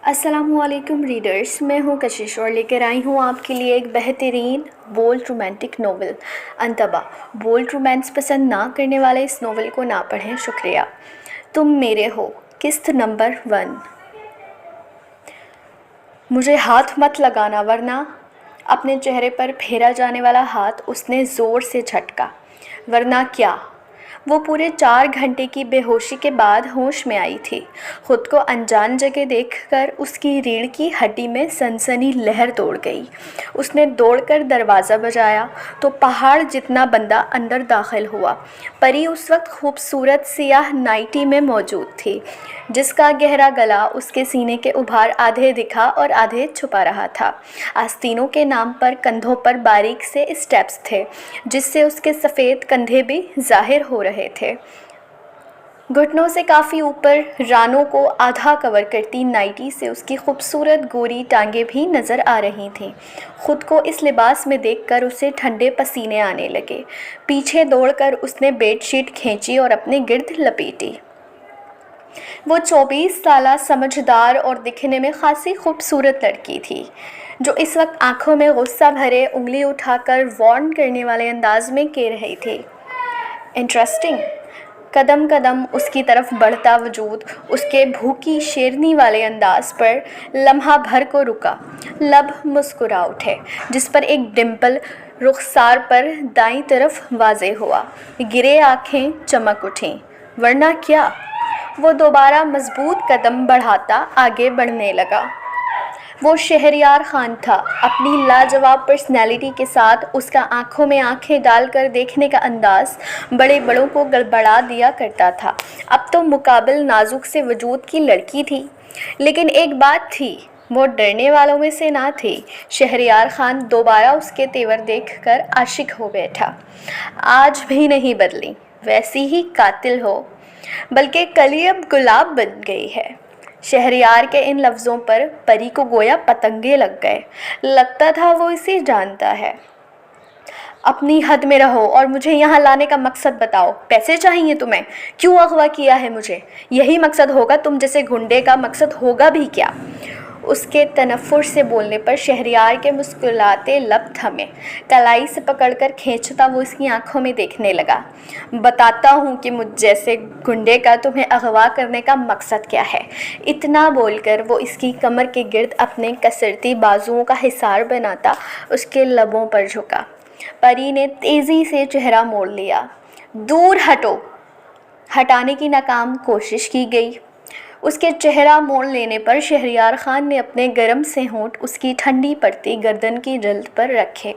अस्सलामुअलैकुम रीडर्स, मैं हूँ कशिश और लेकर आई हूँ आपके लिए एक बेहतरीन बोल्ड रोमांटिक नोवेल अंतबा। बोल्ड रोमांस पसंद ना करने वाले इस नोवेल को ना पढ़ें, शुक्रिया। तुम मेरे हो, किस्त नंबर 1। मुझे हाथ मत लगाना वरना। अपने चेहरे पर फेरा जाने वाला हाथ उसने ज़ोर से झटका। वरना क्या? वो पूरे 4 घंटे की बेहोशी के बाद होश में आई थी। खुद को अनजान जगह देखकर उसकी रीढ़ की हड्डी में सनसनी लहर दौड़ गई। उसने दौड़कर दरवाज़ा बजाया तो पहाड़ जितना बंदा अंदर दाखिल हुआ। परी उस वक्त खूबसूरत सियाह नाइटी में मौजूद थी, जिसका गहरा गला उसके सीने के उभार आधे दिखा और आधे छुपा रहा था। आस्तीनों के नाम पर कंधों पर बारीक से स्टेप्स थे, जिससे उसके सफ़ेद कंधे भी जाहिर हो रहे थे। घुटनों से काफ़ी ऊपर रानों को आधा कवर करती नाइटी से उसकी खूबसूरत गोरी टांगें भी नज़र आ रही थीं। खुद को इस लिबास में देखकर उसे ठंडे पसीने आने लगे। पीछे दौड़कर उसने बेडशीट खींची और अपने गिर्द लपेटी। वो 24 साला समझदार और दिखने में खासी खूबसूरत लड़की थी, जो इस वक्त आंखों में गुस्सा भरे उंगली उठाकर वार्न करने वाले अंदाज में कह रही थी, इंटरेस्टिंग। कदम कदम उसकी तरफ बढ़ता वजूद उसके भूखी शेरनी वाले अंदाज पर लम्हा भर को रुका। लब मुस्कुरा उठे, जिस पर एक डिम्पल रुखसार पर दाईं तरफ वाज़े हुआ। गिरे आँखें चमक उठीं। वरना क्या? वो दोबारा मजबूत कदम बढ़ाता आगे बढ़ने लगा। वो शहरयार खान था। अपनी लाजवाब पर्सनैलिटी के साथ उसका आंखों में आंखें डालकर देखने का अंदाज बड़े बड़ों को गड़बड़ा दिया करता था। अब तो मुकाबिल नाजुक से वजूद की लड़की थी, लेकिन एक बात थी, वो डरने वालों में से ना थी। शहरयार खान दोबारा उसके तेवर देखकर आशिक हो बैठा। आज भी नहीं बदली, वैसी ही कातिल हो, बल्कि कली अब गुलाब बन गई है। शहरयार के इन लफ्ज़ों पर परी को गोया पतंगे लग गए। लगता था वो इसे जानता है। अपनी हद में रहो और मुझे यहाँ लाने का मकसद बताओ। पैसे चाहिए तुम्हें? क्यों अगवा किया है मुझे? यही मकसद होगा, तुम जैसे गुंडे का मकसद होगा भी क्या? उसके तनफ़ुर से बोलने पर शहरयार के मुस्कुराते लब थमे। कलाई से पकड़कर खींचता वो इसकी आंखों में देखने लगा। बताता हूँ कि मुझ जैसे गुंडे का तुम्हें अगवा करने का मकसद क्या है। इतना बोलकर वो इसकी कमर के गिर्द अपने कसरती बाजुओं का हिसार बनाता उसके लबों पर झुका। परी ने तेज़ी से चेहरा मोड़ लिया। दूर हटो। हटाने की नाकाम कोशिश की गई। उसके चेहरा मोड़ लेने पर शहरयार खान ने अपने गर्म से होंठ उसकी ठंडी पड़ती गर्दन की जल्द पर रखे।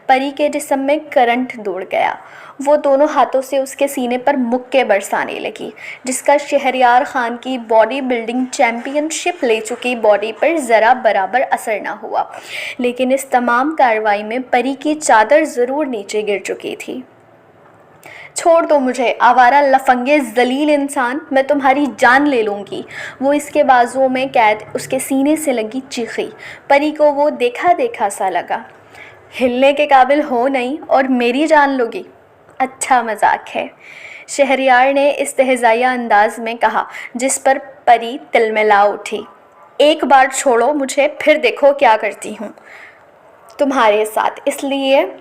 परी के जिस्म में करंट दौड़ गया। वो दोनों हाथों से उसके सीने पर मुक्के बरसाने लगी, जिसका शहरयार खान की बॉडी बिल्डिंग चैम्पियनशिप ले चुकी बॉडी पर ज़रा बराबर असर ना हुआ। लेकिन इस तमाम कार्रवाई में परी की चादर ज़रूर नीचे गिर चुकी थी। छोड़ दो मुझे, आवारा लफंगे जलील इंसान, मैं तुम्हारी जान ले लूँगी। वो इसके बाजुओं में कैद उसके सीने से लगी चीखी। परी को वो देखा देखा सा लगा। हिलने के काबिल हो नहीं और मेरी जान लोगी? अच्छा मजाक है, शहरयार ने इस्तेहज़ाइया अंदाज में कहा, जिस पर परी तिलमिला उठी। एक बार छोड़ो मुझे, फिर देखो क्या करती हूँ तुम्हारे साथ। इसलिए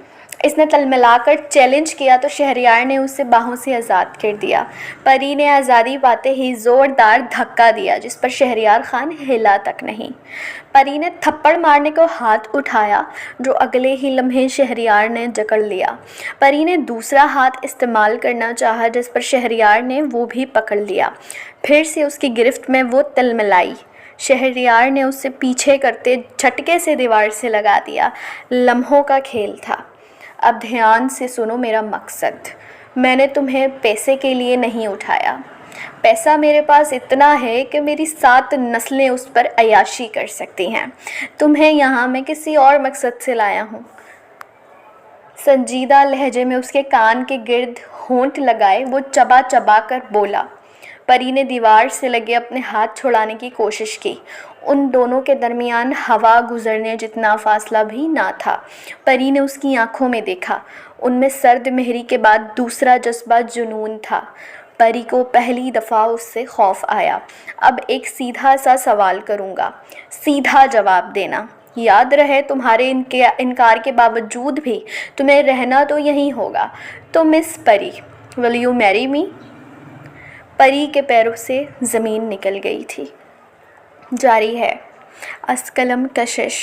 इसने तलमिलाकर चैलेंज किया तो शहरयार ने उसे बाहों से आज़ाद कर दिया। परी ने आज़ादी पाते ही ज़ोरदार धक्का दिया, जिस पर शहरयार खान हिला तक नहीं। परी ने थप्पड़ मारने को हाथ उठाया, जो अगले ही लम्हे शहरयार ने जकड़ लिया। परी ने दूसरा हाथ इस्तेमाल करना चाहा, जिस पर शहरयार ने वो भी पकड़ लिया। फिर से उसकी गिरफ्त में वो तलमिलाई। शहरयार ने उसे पीछे करते झटके से दीवार से लगा दिया। लम्हों का खेल था। अब ध्यान से सुनो मेरा मकसद। मैंने तुम्हें पैसे के लिए नहीं उठाया। पैसा मेरे पास इतना है कि मेरी 7 नस्लें उस पर अयाशी कर सकती हैं। तुम्हें यहाँ मैं किसी और मकसद से लाया हूँ। संजीदा लहजे में उसके कान के गिर्द होंठ लगाए वो चबा चबा कर बोला। परी ने दीवार से लगे अपने हाथ छुड़ाने की कोशिश की। उन दोनों के दरमियान हवा गुजरने जितना फासला भी ना था। परी ने उसकी आंखों में देखा। उनमें सर्द मेहरी के बाद दूसरा जज्बा जुनून था। پری کو پہلی دفعہ اس سے خوف آیا۔ اب ایک سیدھا سا سوال کروں گا، سیدھا جواب دینا۔ یاد رہے تمہارے انکار کے باوجود بھی تمہیں رہنا تو یہیں ہوگا۔ تو مس پری، will you marry me؟ پری کے پیروں سے زمین نکل گئی تھی۔ جاری ہے اسکلم کشش۔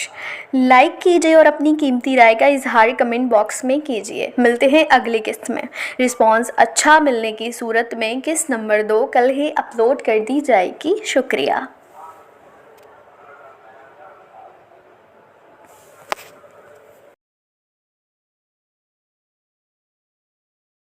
لائک کیجئے اور اپنی قیمتی رائے کا اظہار کمنٹ باکس میں کیجئے۔ ملتے ہیں اگلی قسط میں۔ رسپانس اچھا ملنے کی صورت میں قسط نمبر 2 کل ہی اپلوڈ کر دی جائے گی۔ شکریہ۔